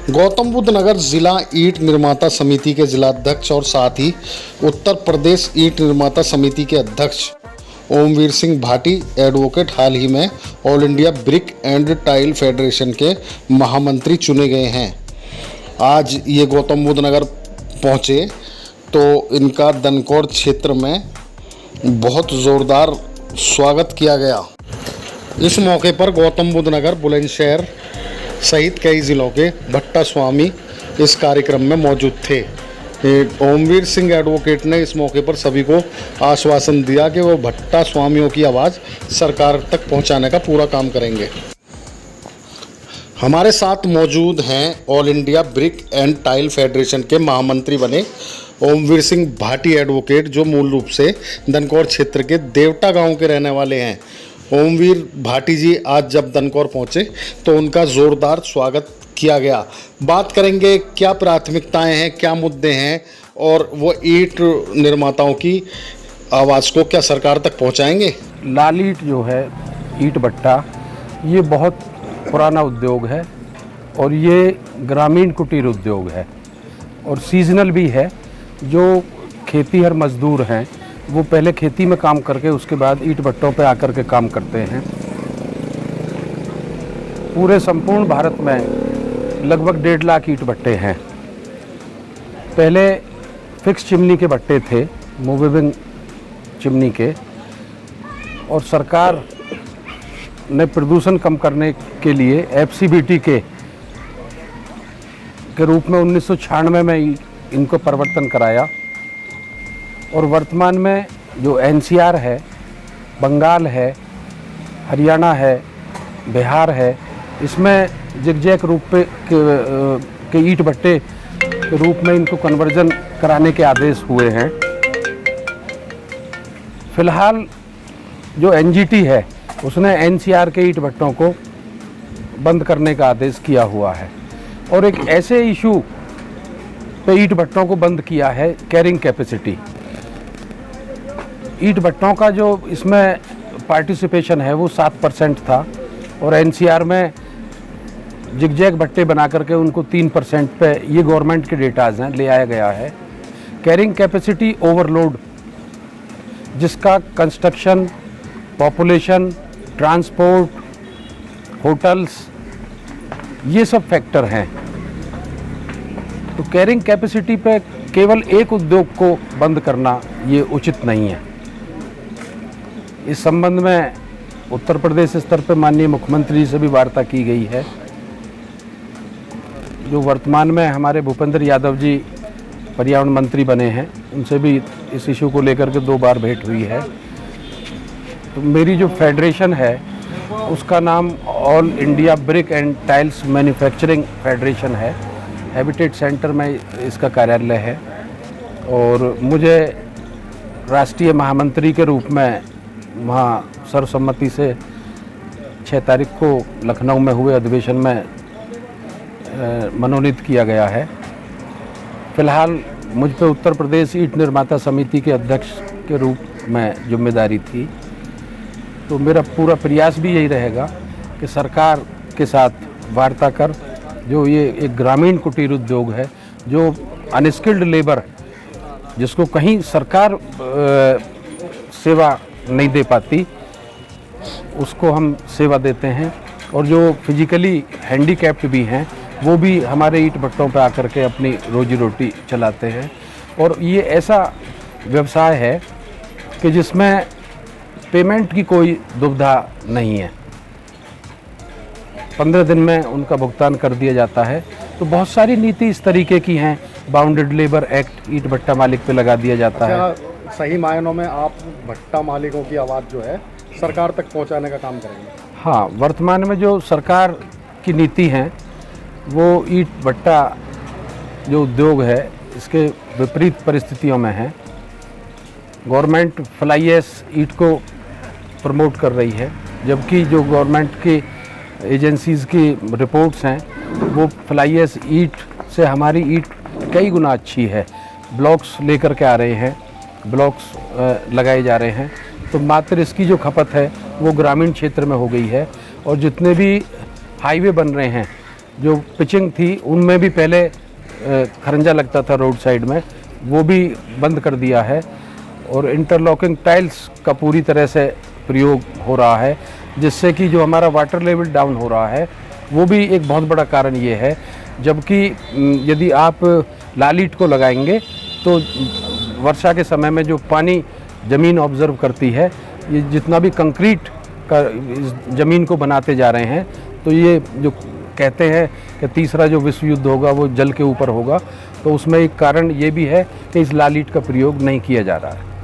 गौतम बुद्ध नगर जिला ईंट निर्माता समिति के जिलाध्यक्ष और साथ ही उत्तर प्रदेश ईंट निर्माता समिति के अध्यक्ष ओमवीर सिंह भाटी एडवोकेट हाल ही में all India brick and tile federation के महामंत्री चुने गए हैं। आज ये गौतम बुद्ध नगर पहुँचे तो इनका दनकौर क्षेत्र में बहुत ज़ोरदार स्वागत किया गया। इस मौके पर गौतम बुद्ध नगर, बुलंदशहर सहित कई ज़िलों के भट्टा स्वामी इस कार्यक्रम में मौजूद थे। ओमवीर सिंह एडवोकेट ने इस मौके पर सभी को आश्वासन दिया कि वो भट्टा स्वामियों की आवाज़ सरकार तक पहुंचाने का पूरा काम करेंगे। हमारे साथ मौजूद हैं all India brick and tile federation के महामंत्री बने ओमवीर सिंह भाटी एडवोकेट, जो मूल रूप से दनकौर क्षेत्र के देवटा गांव के रहने वाले हैं। ओमवीर भाटी जी आज जब दनकौर पहुंचे तो उनका ज़ोरदार स्वागत किया गया। बात करेंगे क्या प्राथमिकताएं हैं, क्या मुद्दे हैं और वो ईंट निर्माताओं की आवाज़ को क्या सरकार तक पहुंचाएंगे। लाल ईंट जो है, ईंट भट्टा, ये बहुत पुराना उद्योग है और ये ग्रामीण कुटीर उद्योग है और सीजनल भी है। जो खेतीहर मजदूर हैं वो पहले खेती में काम करके उसके बाद ईंट भट्टों पे आकर के काम करते हैं। पूरे संपूर्ण भारत में लगभग 1.5 लाख ईंट भट्टे हैं। पहले फिक्स चिमनी के भट्टे थे, मूवेबल चिमनी के, और सरकार ने प्रदूषण कम करने के लिए एफसीबीटी के रूप में 1996 में इनको परिवर्तन कराया और वर्तमान में जो एनसीआर है, बंगाल है, हरियाणा है, बिहार है, इसमें जिगजैग रूप के ईंट भट्टे के रूप में इनको कन्वर्जन कराने के आदेश हुए हैं। फिलहाल जो एनजीटी है उसने एनसीआर के ईंट भट्टों को बंद करने का आदेश किया हुआ है और एक ऐसे इशू पे ईंट भट्टों को बंद किया है, कैरिंग कैपेसिटी। ईंट भट्टों का जो इसमें पार्टिसिपेशन है वो 7% था और एनसीआर में जिगजैग भट्टे बना करके उनको 3% पे, ये गवर्नमेंट के डेटाज हैं, ले आया गया है। कैरिंग कैपेसिटी ओवरलोड, जिसका कंस्ट्रक्शन, पॉपुलेशन, ट्रांसपोर्ट, होटल्स, ये सब फैक्टर हैं। तो कैरिंग कैपेसिटी पे केवल एक उद्योग को बंद करना ये उचित नहीं है। इस संबंध में उत्तर प्रदेश स्तर पर माननीय मुख्यमंत्री जी से भी वार्ता की गई है। जो वर्तमान में हमारे भूपेंद्र यादव जी पर्यावरण मंत्री बने हैं, उनसे भी इस इशू को लेकर के 2 बार भेंट हुई है। तो मेरी जो फेडरेशन है उसका नाम all India brick and tiles manufacturing federation है। हैबिटेट सेंटर में इसका कार्यालय है और मुझे राष्ट्रीय महामंत्री के रूप में वहाँ सर्वसम्मति से 6 तारीख को लखनऊ में हुए अधिवेशन में मनोनीत किया गया है। फिलहाल मुझ पे उत्तर प्रदेश ईंट निर्माता समिति के अध्यक्ष के रूप में जिम्मेदारी थी। तो मेरा पूरा प्रयास भी यही रहेगा कि सरकार के साथ वार्ता कर, जो ये एक ग्रामीण कुटीर उद्योग है, जो अनस्किल्ड लेबर, जिसको कहीं सरकार सेवा नहीं दे पाती, उसको हम सेवा देते हैं। और जो फिजिकली हैंडीकैप्ड भी हैं वो भी हमारे ईंट भट्टों पर आकर के अपनी रोजी रोटी चलाते हैं। और ये ऐसा व्यवसाय है कि जिसमें पेमेंट की कोई दुविधा नहीं है, 15 दिन में उनका भुगतान कर दिया जाता है। तो बहुत सारी नीति इस तरीके की हैं। बाउंडेड लेबर एक्ट ईंट भट्टा मालिक पे लगा दिया जाता है। सही मायनों में आप भट्टा मालिकों की आवाज़ जो है सरकार तक पहुंचाने का काम करेंगे। हाँ, वर्तमान में जो सरकार की नीति हैं वो ईंट भट्टा जो उद्योग है इसके विपरीत परिस्थितियों में है। गवर्नमेंट फ्लाई ऐश ईंट को प्रमोट कर रही है, जबकि जो गवर्नमेंट की एजेंसीज़ की रिपोर्ट्स हैं वो फ्लाई ऐश ईंट से हमारी ईंट कई गुना अच्छी है। ब्लॉक्स लेकर के आ रहे हैं, ब्लॉक्स लगाए जा रहे हैं, तो मात्र इसकी जो खपत है वो ग्रामीण क्षेत्र में हो गई है। और जितने भी हाईवे बन रहे हैं जो पिचिंग थी उनमें भी पहले खरंजा लगता था रोड साइड में, वो भी बंद कर दिया है और इंटरलॉकिंग टाइल्स का पूरी तरह से प्रयोग हो रहा है, जिससे कि जो हमारा वाटर लेवल डाउन हो रहा है वो भी एक बहुत बड़ा कारण ये है। जबकि यदि आप लाल ईंट को लगाएंगे तो वर्षा के समय में जो पानी ज़मीन ऑब्जर्व करती है, ये जितना भी कंक्रीट का इस ज़मीन को बनाते जा रहे हैं, तो ये जो कहते हैं कि तीसरा जो विश्व युद्ध होगा वो जल के ऊपर होगा, तो उसमें एक कारण ये भी है कि इस लाल ईंट का प्रयोग नहीं किया जा रहा है।